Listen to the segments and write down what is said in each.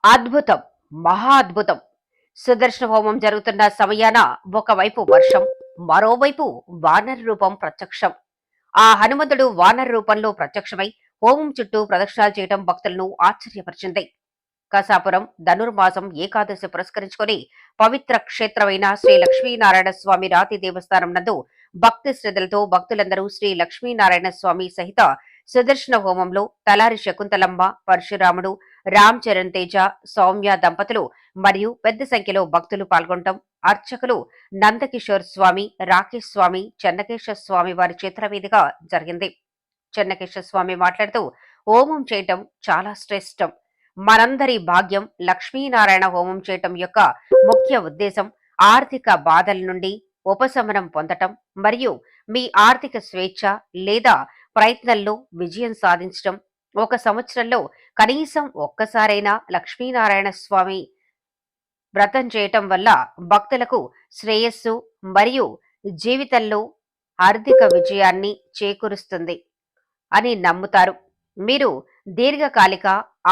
అద్భుతం, మహా అద్భుతం. సుదర్శన హోమం జరుగుతున్న సమయాన ఒకవైపు వర్షం, మరోవైపు వానర రూపం ప్రత్యక్షం. ఆ హనుమంతుడు వానర రూపంలో ప్రత్యక్షమై హోమం చుట్టూ ప్రదక్షిణాలు చేయటం భక్తులను ఆశ్చర్యపరిచింది. కసాపురం ధనుర్మాసం ఏకాదశి పురస్కరించుకొని పవిత్ర క్షేత్రమైన శ్రీ లక్ష్మీనారాయణ స్వామి రాతి దేవస్థానం నందు భక్తి శ్రద్ధలతో భక్తులందరూ శ్రీ లక్ష్మీనారాయణ స్వామి సహిత సుదర్శన హోమంలో తలారి శకుంతలమ్మ, పరశురాముడు, రామ్ చరణ్ తేజ, సౌమ్య దంపతులు మరియు పెద్ద సంఖ్యలో భక్తులు పాల్గొనటం, అర్చకులు నందకిషోర్ స్వామి, రాకేష్ స్వామి, చెన్నకేశ్వర స్వామి వారి చేతుల మీదుగా జరిగింది. చెన్నకేశ్వర స్వామి మాట్లాడుతూ హోమం చేయటం చాలా శ్రేష్టం. మనందరి భాగ్యం. లక్ష్మీనారాయణ హోమం చేయటం యొక్క ముఖ్య ఉద్దేశం ఆర్థిక బాధల నుండి ఉపశమనం పొందటం మరియు మీ ఆర్థిక స్వేచ్ఛ లేదా ప్రయత్నంలో విజయం సాధించటం. ఒక సంవత్సరంలో కనీసం ఒక్కసారైనా లక్ష్మీనారాయణ స్వామి వ్రతం చేయటం వల్ల భక్తులకు శ్రేయస్సు మరియు జీవితంలో ఆర్థిక విజయాన్ని చేకూరుస్తుంది అని నమ్ముతారు. మీరు దీర్ఘకాలిక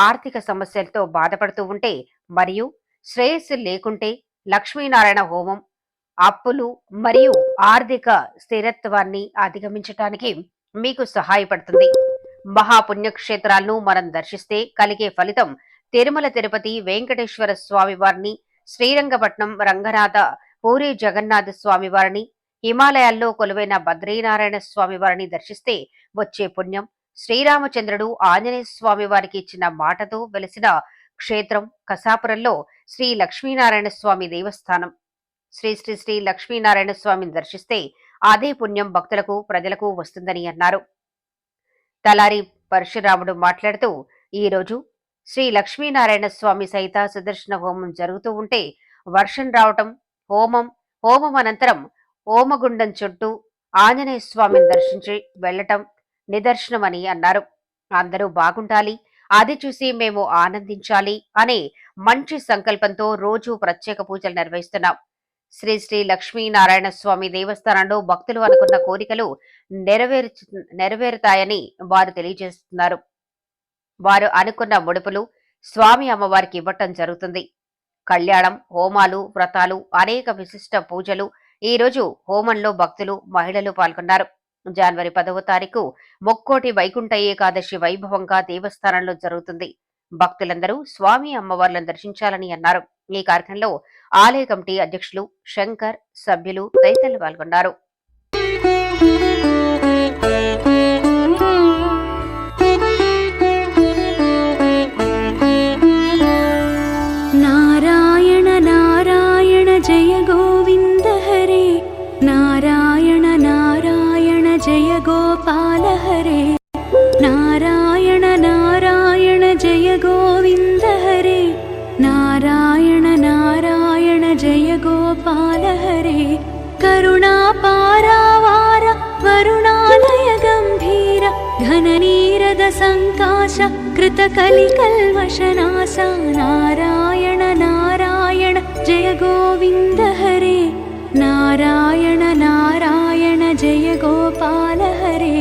ఆర్థిక సమస్యలతో బాధపడుతూ ఉంటే మరియు శ్రేయస్సు లేకుంటే లక్ష్మీనారాయణ హోమం అప్పులు మరియు ఆర్థిక స్థిరత్వాన్ని అధిగమించటానికి మీకు సహాయపడుతుంది. మహాపుణ్యక్షేత్రాలను మనం దర్శిస్తే కలిగే ఫలితం తిరుమల తిరుపతి వెంకటేశ్వర స్వామి వారిని, శ్రీరంగపట్నం రంగనాథ పూరి జగన్నాథ స్వామి వారిని, హిమాలయాల్లో కొలువైన బద్రీనారాయణ స్వామి వారిని దర్శిస్తే వచ్చే పుణ్యం, శ్రీరామచంద్రుడు ఆంజనేయ స్వామి వారికి ఇచ్చిన మాటతో వెలిసిన క్షేత్రం కసాపురంలో శ్రీ లక్ష్మీనారాయణ స్వామి దేవస్థానం. శ్రీ శ్రీ శ్రీ లక్ష్మీనారాయణ స్వామిని దర్శిస్తే అదే పుణ్యం భక్తులకు ప్రజలకు వస్తుందని అన్నారు. తలారి పరశురాముడు మాట్లాడుతూ ఈరోజు శ్రీ లక్ష్మీనారాయణ స్వామి సహిత సుదర్శన హోమం జరుగుతూ ఉంటే వర్షం రావటం, హోమం అనంతరం హోమగుండం చుట్టూ ఆంజనేయ స్వామిని దర్శించి వెళ్లటం నిదర్శనమని అన్నారు. అందరూ బాగుండాలి, అది చూసి మేము ఆనందించాలి అనే మంచి సంకల్పంతో రోజు ప్రత్యేక పూజలు నిర్వహిస్తున్నాం. శ్రీ శ్రీ లక్ష్మీనారాయణ స్వామి దేవస్థానంలో భక్తులు అనుకున్న కోరికలు నెరవేరుతాయని వారు తెలియజేస్తున్నారు. వారు అనుకున్న ముడుపులు స్వామి అమ్మవారికి ఇవ్వటం జరుగుతుంది. కళ్యాణం, హోమాలు, వ్రతాలు, అనేక విశిష్ట పూజలు. ఈ రోజు హోమంలో భక్తులు, మహిళలు పాల్గొన్నారు. జనవరి 10వ తారీఖు ముక్కోటి వైకుంఠ ఏకాదశి వైభవంగా దేవస్థానంలో జరుగుతుంది. భక్తులందరూ స్వామి అమ్మవార్లను దర్శించాలని అన్నారు. ఈ కార్యక్రమంలో ఆలయ కమిటీ అధ్యక్షులు శంకర్, సభ్యులు తదితరులు పాల్గొన్నారు. నారాయణ నారాయణ జయ గోవింద హరే, నారాయణ నారాయణ జయ గోపాల హరే, నారాయణ నారాయణ జయ గోవింద హరే, నారాయణ నారాయణ జయ గోపాల హరే. కరుణా పారావార వరుణాలయ గంభీర ఘన నీరద సంకాశ కృత కలికల్మషనాశ, నారాయణ నారాయణ జయ గోవింద హరే, నారాయణ నారాయణ జయ గోపాల హరే.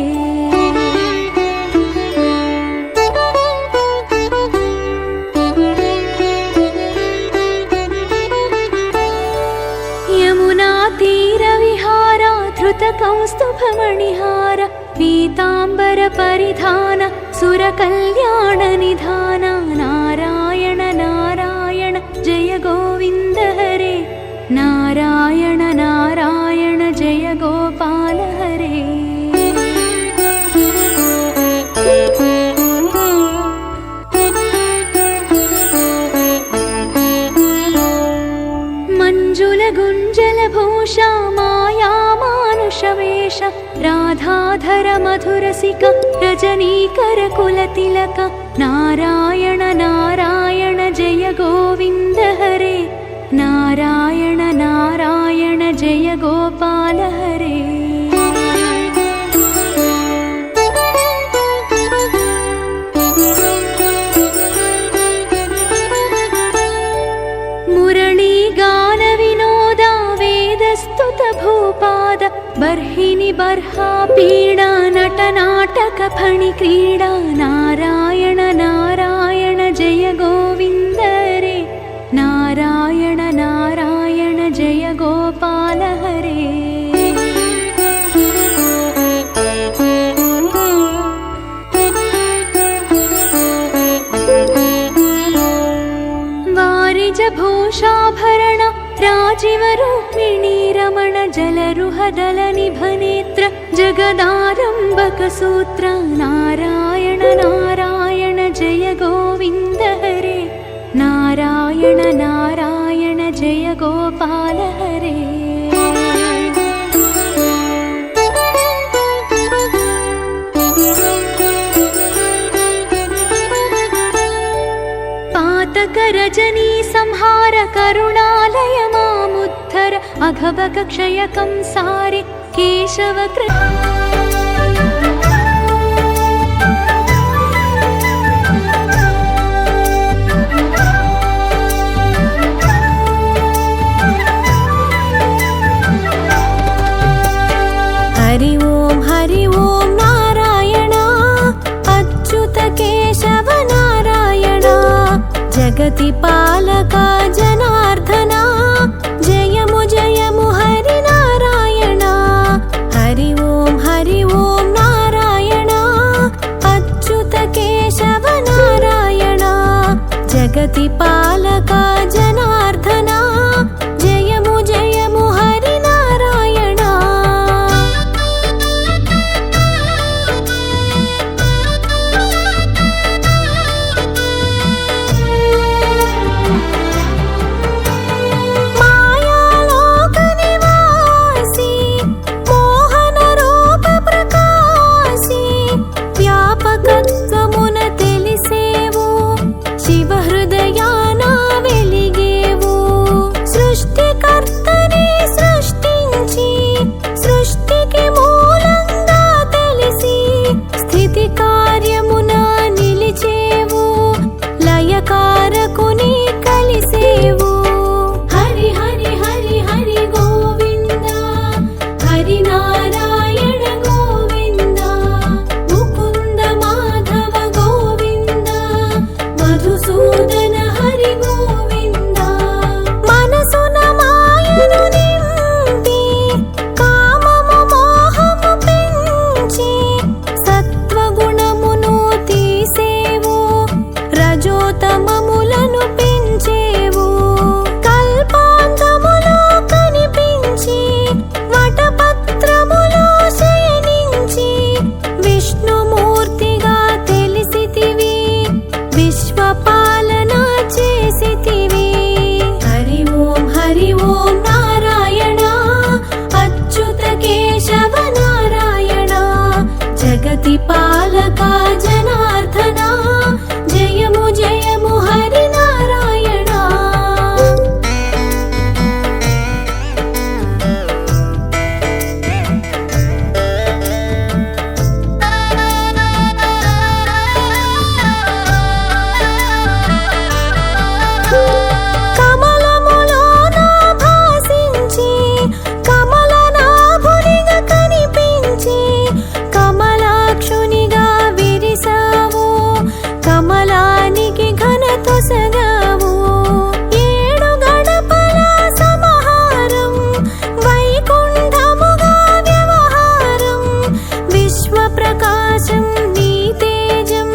యమునా తీర విహార ధృత కౌస్తుభమణిహార, పీతాంబర పరిధాన సుర కళ్యాణ నిధాన, నారాయణ నారాయణ జయ గోవింద హరే, నారాయణ నారాయణ జయ గోపాల హరే. మంజుల గుంజల భూష మాయా మానుష వేష, రాధాధర మధురసిక రజనీకర కుల తిలక, నారాయణ నారాయణ జయ గోవింద హరే, నారాయణ నారాయణ జయ గోపాల హరే. మురళీ గాన వినోద వేదస్తుత భూపాద, బర్హిని బర్హా పీడా నట నాటక ఫణి క్రీడా, నారాయణ నారాయణ జయ గోవింద वेशभूषाभरण राजीव रुक्मिणी रमण जलरुहदल निभनेत्र जगदारम्भक सूत्र नारायण नारायण जय गोविन्द हरे नारायण नारायण जय गोपाल हरे रजनी संहार करुणालय मामुद्धर अघभग क्षय कंसारि केशव हरि ओम नारायण अच्युत केशव नारायण जगति पालका जनार्दना जयमु जयमु हरि नारायण हरि ओम नारायण अच्युत केशव नारायण जगति पालका जनार्दना जयमु जयमु हरि नारायण पालका जनार्दना जयमु जयमु हरि नारायण कमलमुलोना भासिंచి कमलनाभुनिगा कनिपिంచి కమలాక్షునిగా విరిసావు కమలానికి ఘనత సగావు ఏడు గడపల సమహారం వైకుంఠముగా వ్యవహారం విశ్వ ప్రకాశం నీ తేజం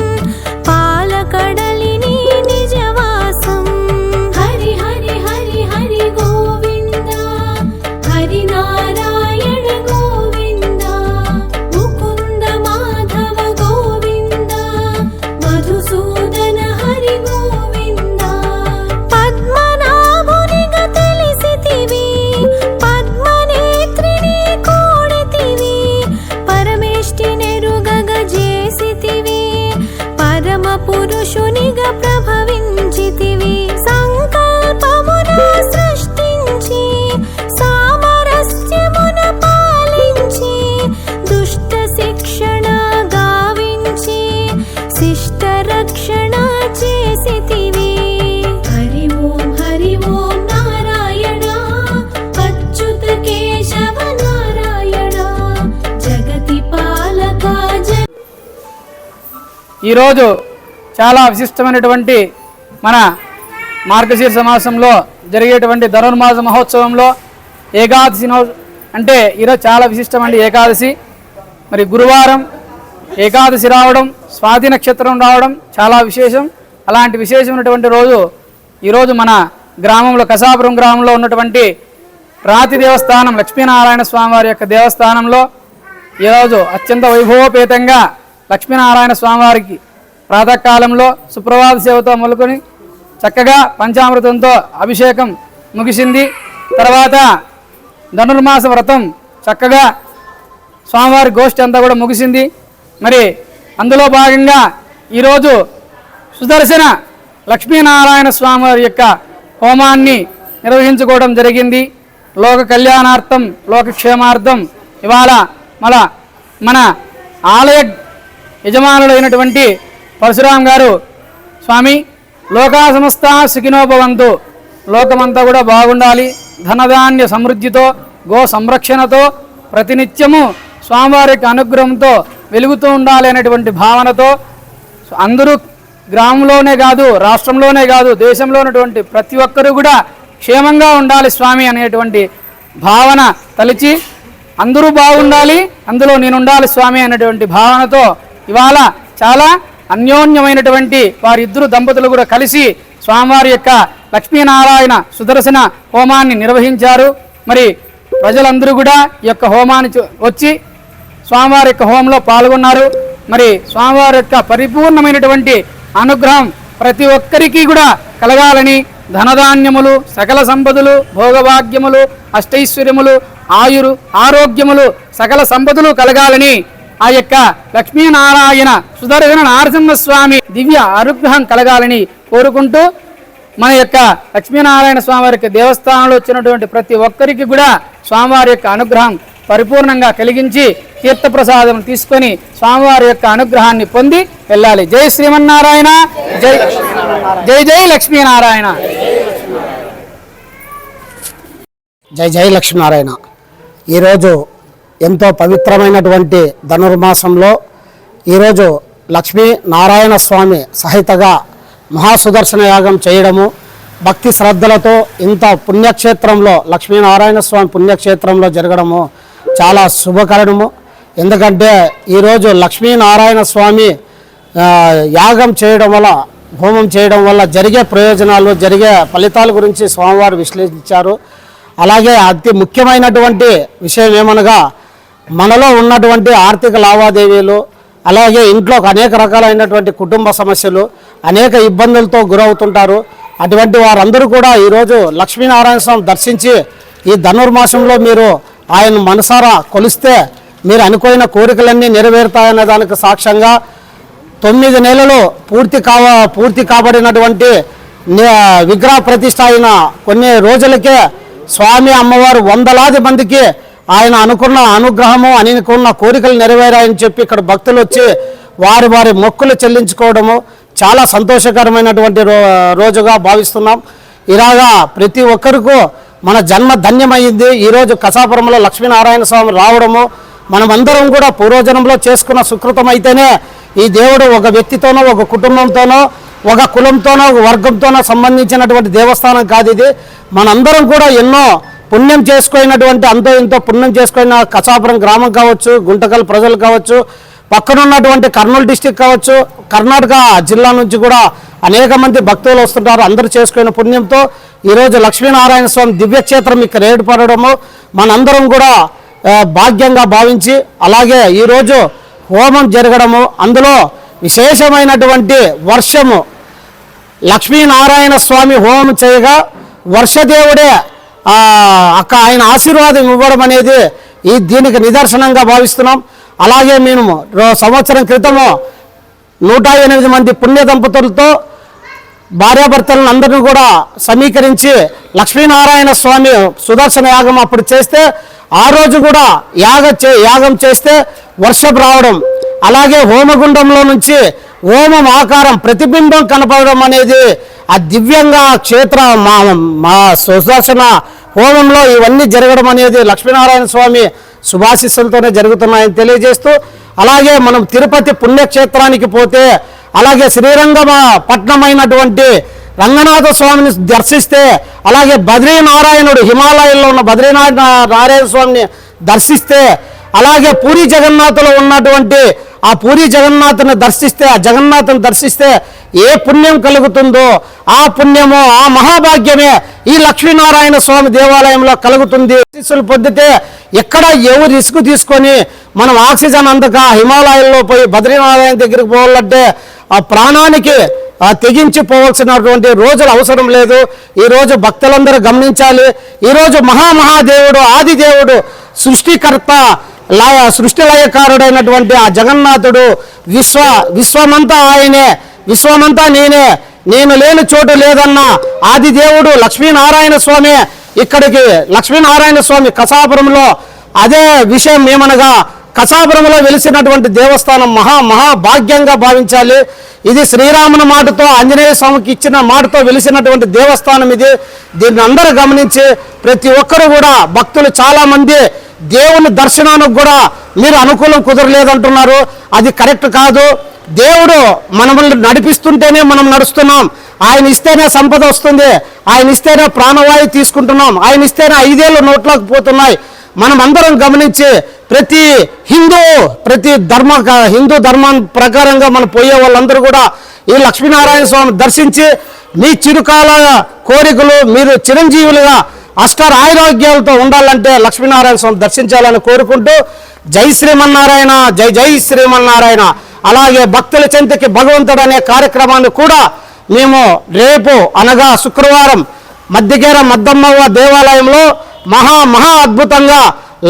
పాలకడలిని నిజవాసం హరి హరి హరి హరి గోవింద హరి నారాయణ గోవింద మధుసూదన హరి గోవింద పద్మనాభునిగా తెలిసితివి పద్మనేత్రిని కూడితివి పరమేష్టి నెరుగగ చేసితివి పరమ పురుషునిగా ప్రభవించితివి సంకల్పమున సృష్టించి సామరస్యమున పాలించి దుష్ట శిక్షణ గావించి శిష్ట రక్షణ చేసితివి హరి ఓం నారాయణ అచ్యుత కేశవ నారాయణ జగతి పాలకా ఈరోజు చాలా విశిష్టమైనటువంటి మన మార్గశీర్ష మాసంలో జరిగేటువంటి ధనుర్మాస మహోత్సవంలో ఏకాదశి అంటే ఈరోజు చాలా విశిష్టమండి ఏకాదశి. మరి గురువారం ఏకాదశి రావడం, స్వాతి నక్షత్రం రావడం చాలా విశేషం. అలాంటి విశేషమైనటువంటి రోజు ఈరోజు మన గ్రామంలో కసాపురం గ్రామంలో ఉన్నటువంటి రాతి దేవస్థానం లక్ష్మీనారాయణ స్వామి వారి యొక్క దేవస్థానంలో ఈరోజు అత్యంత వైభవోపేతంగా లక్ష్మీనారాయణ స్వామివారికి ప్రాతకాలంలో సుప్రభాత సేవతో మొదలుకొని చక్కగా పంచామృతంతో అభిషేకం ముగిసింది. తర్వాత ధనుర్మాస వ్రతం చక్కగా స్వామివారి గోష్ఠి అంతా కూడా ముగిసింది. మరి అందులో భాగంగా ఈరోజు సుదర్శన లక్ష్మీనారాయణ స్వామివారి యొక్క హోమాన్ని నిర్వహించుకోవడం జరిగింది. లోక కళ్యాణార్థం లోకక్షేమార్థం ఇవాళ మన ఆలయ యజమానులైనటువంటి పరశురాం గారు స్వామి లోకా సమస్త సుఖినోభవంతు, లోకమంతా కూడా బాగుండాలి, ధనధాన్య సమృద్ధితో గో సంరక్షణతో ప్రతినిత్యము స్వామివారి యొక్క అనుగ్రహంతో వెలుగుతూ ఉండాలి అనేటువంటి భావనతో అందరూ గ్రామంలోనే కాదు రాష్ట్రంలోనే కాదు దేశంలో ఉన్నటువంటి ప్రతి ఒక్కరూ కూడా క్షేమంగా ఉండాలి స్వామి అనేటువంటి భావన తలిచి అందరూ బాగుండాలి అందులో నేను ఉండాలి స్వామి అనేటువంటి భావనతో ఇవాళ చాలా అన్యోన్యమైనటువంటి వారిద్దరు దంపతులు కూడా కలిసి స్వామివారి యొక్క లక్ష్మీనారాయణ సుదర్శన హోమాన్ని నిర్వహించారు. మరి ప్రజలందరూ కూడా ఈ యొక్క హోమాన్ని వచ్చి స్వామివారి యొక్క హోమంలో పాల్గొన్నారు. మరి స్వామివారి యొక్క పరిపూర్ణమైనటువంటి అనుగ్రహం ప్రతి ఒక్కరికి కూడా కలగాలని ధనధాన్యములు సకల సంపదలు భోగభాగ్యములు అష్టైశ్వర్యములు ఆరోగ్యములు సకల సంపదలు కలగాలని ఆ యొక్క లక్ష్మీనారాయణ సుదర్శన నరసింహస్వామి దివ్య అనుగ్రహం కలగాలని కోరుకుంటూ మన యొక్క లక్ష్మీనారాయణ స్వామివారి యొక్క దేవస్థానంలో వచ్చినటువంటి ప్రతి ఒక్కరికి కూడా స్వామివారి యొక్క అనుగ్రహం పరిపూర్ణంగా కలిగించి తీర్థప్రసాదం తీసుకొని స్వామివారి యొక్క అనుగ్రహాన్ని పొంది వెళ్ళాలి. జై శ్రీమన్నారాయణ, జై జై జై లక్ష్మీనారాయణ. జై జై లక్ష్మీనారాయణ. ఈరోజు ఎంతో పవిత్రమైనటువంటి ధనుర్మాసంలో ఈరోజు లక్ష్మీనారాయణ స్వామి సహితగా మహాసుదర్శన యాగం చేయడము భక్తి శ్రద్ధలతో ఇంత పుణ్యక్షేత్రంలో లక్ష్మీనారాయణ స్వామి పుణ్యక్షేత్రంలో జరగడము చాలా శుభకరణము. ఎందుకంటే ఈరోజు లక్ష్మీనారాయణ స్వామి యాగం చేయడం వల్ల హోమం చేయడం వల్ల జరిగే ప్రయోజనాలు జరిగే ఫలితాల గురించి స్వామివారు విశ్లేషించారు. అలాగే అతి ముఖ్యమైనటువంటి విషయం ఏమనగా మనలో ఉన్నటువంటి ఆర్థిక లావాదేవీలు అలాగే ఇంట్లో అనేక రకాలైనటువంటి కుటుంబ సమస్యలు అనేక ఇబ్బందులతో గురవుతుంటారు. అటువంటి వారందరూ కూడా ఈరోజు లక్ష్మీనారాయణ స్వామి దర్శించి ఈ ధనుర్మాసంలో మీరు ఆయన మనసారా కొలిస్తే మీరు అనుకోయిన కోరికలన్నీ నెరవేరుతాయనే దానికి సాక్ష్యంగా 9 నెలలు పూర్తి కాబడినటువంటి విగ్రహ ప్రతిష్ఠ అయిన కొన్ని రోజులకే స్వామి అమ్మవారు వందలాది మందికి ఆయన అనుకున్న అనుగ్రహము అనుకున్న కోరికలు నెరవేరాయని చెప్పి ఇక్కడ భక్తులు వచ్చి వారి మొక్కులు చెల్లించుకోవడము చాలా సంతోషకరమైనటువంటి రోజుగా భావిస్తున్నాం. ఇలాగా ప్రతి ఒక్కరికు మన జన్మ ధన్యమైంది. ఈరోజు కసాపురంలో లక్ష్మీనారాయణ స్వామి రావడము మనమందరం కూడా పూర్వజన్మలో చేసుకున్న సుకృతం అయితేనే ఈ దేవుడు ఒక వ్యక్తితోనో ఒక కుటుంబంతోనో ఒక కులంతోనో ఒక వర్గంతోనో సంబంధించినటువంటి దేవస్థానం కాదు ఇది. మనందరం కూడా ఎన్నో పుణ్యం చేసుకున్నటువంటి అంతో ఇంతో పుణ్యం చేసుకున్న కసాపురం గ్రామం కావచ్చు, గుంటకల్ ప్రజలు కావచ్చు, పక్కనున్నటువంటి కర్నూలు డిస్టిక్ కావచ్చు, కర్ణాటక జిల్లా నుంచి కూడా అనేక మంది భక్తులు వస్తుంటారు. అందరూ చేసుకున్న పుణ్యంతో ఈరోజు లక్ష్మీనారాయణ స్వామి దివ్యక్షేత్రం ఇక్కడ ఏర్పడము మనందరం కూడా భాగ్యంగా భావించి అలాగే ఈరోజు హోమం జరగడము అందులో విశేషమైనటువంటి వర్షము లక్ష్మీనారాయణ స్వామి హోమం చేయగా వర్షదేవుడే ఆయన ఆశీర్వాదం ఇవ్వడం అనేది దీనికి నిదర్శనంగా భావిస్తున్నాం. అలాగే మేము సంవత్సరం క్రితము 108 మంది పుణ్య దంపతులతో భార్యాభర్తలను అందరినీ కూడా సమీకరించి లక్ష్మీనారాయణ స్వామి సుదర్శన యాగం అప్పుడు చేస్తే ఆ రోజు కూడా యాగం చేస్తే వర్షం రావడం అలాగే హోమగుండంలో నుంచి హోమం ఆకారం ప్రతిబింబం కనపడడం అనేది ఆ దివ్యంగా క్షేత్ర మా సుదర్శన హోమంలో ఇవన్నీ జరగడం అనేది లక్ష్మీనారాయణ స్వామి శుభాశిస్సులతోనే జరుగుతున్నాయని తెలియజేస్తూ అలాగే మనం తిరుపతి పుణ్యక్షేత్రానికి పోతే అలాగే శ్రీరంగం పట్నమైనటువంటి రంగనాథ స్వామిని దర్శిస్తే అలాగే బద్రీనారాయణుడు హిమాలయాల్లో ఉన్న బద్రీనారాయణ స్వామిని దర్శిస్తే అలాగే పూరి జగన్నాథులో ఉన్నటువంటి ఆ పూరి జగన్నాథుని దర్శిస్తే, ఆ జగన్నాథుని దర్శిస్తే ఏ పుణ్యం కలుగుతుందో ఆ పుణ్యము, ఆ మహాభాగ్యమే ఈ లక్ష్మీనారాయణ స్వామి దేవాలయంలో కలుగుతుంది. ఆశీస్సులు పొందితే ఎక్కడ ఎవరు రిస్క్ తీసుకొని మనం ఆక్సిజన్ అందక హిమాలయాల్లో పోయి బద్రీనారాయణ దగ్గరికి పోవాలంటే ఆ ప్రాణానికి తెగించి పోవాల్సినటువంటి రోజులు అవసరం లేదు. ఈరోజు భక్తులందరూ గమనించాలి. ఈరోజు మహాదేవుడు, ఆదిదేవుడు, సృష్టికర్త, సృష్టి లయకారుడైనటువంటి ఆ జగన్నాథుడు, విశ్వమంతా ఆయనే, విశ్వమంతా నేనే, నేను లేని చోటు లేదన్న ఆదిదేవుడు లక్ష్మీనారాయణ స్వామి ఇక్కడికి, లక్ష్మీనారాయణ స్వామి కసాపురంలో అదే విషయం ఏమనగా కసాపురంలో వెలిసినటువంటి దేవస్థానం మహాభాగ్యంగా భావించాలి. ఇది శ్రీరాముని మాటతో, ఆంజనేయ స్వామికి ఇచ్చిన మాటతో వెలిసినటువంటి దేవస్థానం ఇది. దీన్ని అందరూ గమనించి ప్రతి ఒక్కరు కూడా భక్తులు చాలామంది దేవుని దర్శనానికి కూడా మీరు అనుకూలం కుదరలేదంటున్నారు. అది కరెక్ట్ కాదు. దేవుడు మనల్ని నడిపిస్తుంటేనే మనం నడుస్తున్నాం. ఆయన ఇస్తేనే సంపద వస్తుంది, ఆయన ఇస్తేనే ప్రాణవాయు తీసుకుంటున్నాం, ఆయన ఇస్తేనే 5 ఏళ్ళు నోట్లోకి పోతున్నాయి. మనం అందరం గమనించి ప్రతి హిందూ ధర్మం ప్రకారంగా మనం పోయే వాళ్ళందరూ కూడా ఈ లక్ష్మీనారాయణ స్వామి దర్శించి మీ చిరుకాల కోరికలు, మీరు చిరంజీవులుగా అష్టారోగ్యాలతో ఉండాలంటే లక్ష్మీనారాయణ స్వామి దర్శించాలని కోరుకుంటూ జై శ్రీమన్నారాయణ, జై జై శ్రీమన్నారాయణ. అలాగే భక్తుల చెంతకి భగవంతుడు అనే కార్యక్రమాన్ని కూడా మేము రేపు అనగా శుక్రవారం మద్దికేర మద్దమ్మవ్వ దేవాలయంలో మహా అద్భుతంగా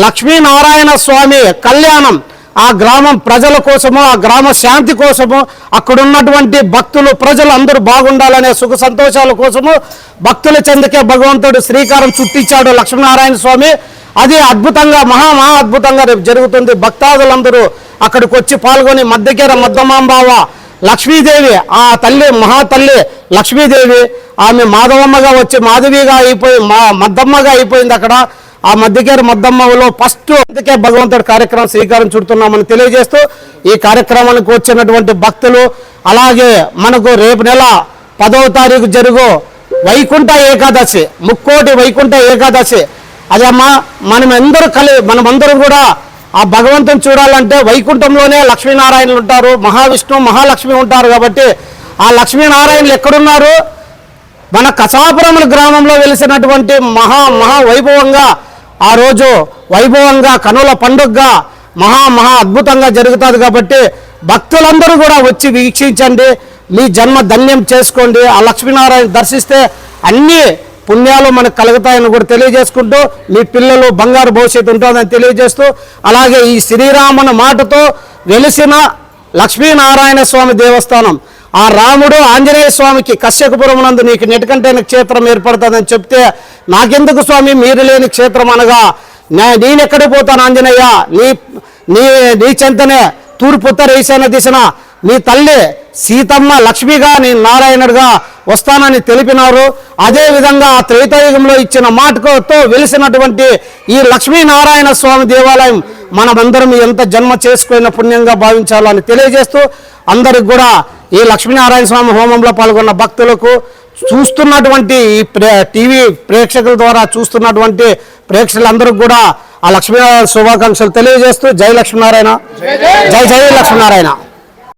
లక్ష్మీనారాయణ స్వామి కళ్యాణం, ఆ గ్రామం ప్రజల కోసము, ఆ గ్రామ శాంతి కోసము, అక్కడ ఉన్నటువంటి భక్తులు ప్రజలు అందరూ బాగుండాలనే సుఖ సంతోషాల కోసము భక్తుల చెందకే భగవంతుడు శ్రీకారం చుట్టించాడు లక్ష్మీనారాయణ స్వామి. అది అద్భుతంగా మహా అద్భుతంగా రేపు జరుగుతుంది. భక్తాదులందరూ అక్కడికి వచ్చి పాల్గొని మద్దకేర మద్దమాంబావ లక్ష్మీదేవి, ఆ తల్లి మహాతల్లి లక్ష్మీదేవి, ఆమె మాధవమ్మగా వచ్చి మాధవిగా అయిపోయి మద్దమ్మగా అయిపోయింది అక్కడ. ఆ మధ్యకేర మద్దమ్మలో ఫస్ట్ అందుకే భగవంతుడి కార్యక్రమం శ్రీకారం చుడుతున్నామని తెలియజేస్తూ ఈ కార్యక్రమానికి వచ్చినటువంటి భక్తులు, అలాగే మనకు రేపు నెల 10వ తారీఖు జరుగు వైకుంఠ ఏకాదశి, ముక్కోటి వైకుంఠ ఏకాదశి. అదమ్మా మనమందరూ కూడా ఆ భగవంతుని చూడాలంటే వైకుంఠంలోనే లక్ష్మీనారాయణలు ఉంటారు, మహావిష్ణువు మహాలక్ష్మి ఉంటారు. కాబట్టి ఆ లక్ష్మీనారాయణలు ఎక్కడున్నారు? మన కసాపురం గ్రామంలో వెలిసినటువంటి మహా వైభవంగా ఆ రోజు వైభవంగా కనుల పండుగగా మహా అద్భుతంగా జరుగుతుంది. కాబట్టి భక్తులందరూ కూడా వచ్చి వీక్షించండి, మీ జన్మ ధన్యం చేసుకోండి. ఆ లక్ష్మీనారాయణ దర్శిస్తే అన్ని పుణ్యాలు మనకు కలుగుతాయని కూడా తెలియజేసుకుంటూ మీ పిల్లలు బంగారు భవిష్యత్తు ఉంటుందని తెలియజేస్తూ, అలాగే ఈ శ్రీరాముని మాటతో వెలిసిన లక్ష్మీనారాయణ స్వామి దేవస్థానం, ఆ రాముడు ఆంజనేయ స్వామికి కశ్యపపురం నందు నీకు నెటికంటైన క్షేత్రం ఏర్పడుతుందని చెప్తే, నాకెందుకు స్వామి మీరు లేని క్షేత్రం అనగా, నేనెక్కడికి పోతాను ఆంజనేయ, నీ చెంతనే తూర్పు ఉత్తర ఈశాన్య దిశన నీ తల్లి సీతమ్మ లక్ష్మిగా నేను నారాయణుడిగా వస్తానని తెలిపినారు. అదేవిధంగా ఆ త్రేతాయుగంలో ఇచ్చిన మాటతో వెలిసినటువంటి ఈ లక్ష్మీనారాయణ స్వామి దేవాలయం మనమందరం ఎంత జన్మ చేసుకున్న పుణ్యంగా భావించాలని తెలియజేస్తూ, అందరికి కూడా ఈ లక్ష్మీనారాయణ స్వామి హోమంలో పాల్గొన్న భక్తులకు, చూస్తున్నటువంటి ఈ టీవీ ప్రేక్షకుల ద్వారా చూస్తున్నటువంటి ప్రేక్షకులందరికీ కూడా ఆ లక్ష్మీనారాయణ శుభాకాంక్షలు తెలియజేస్తూ జై లక్ష్మీనారాయణ, జై జై లక్ష్మీనారాయణ.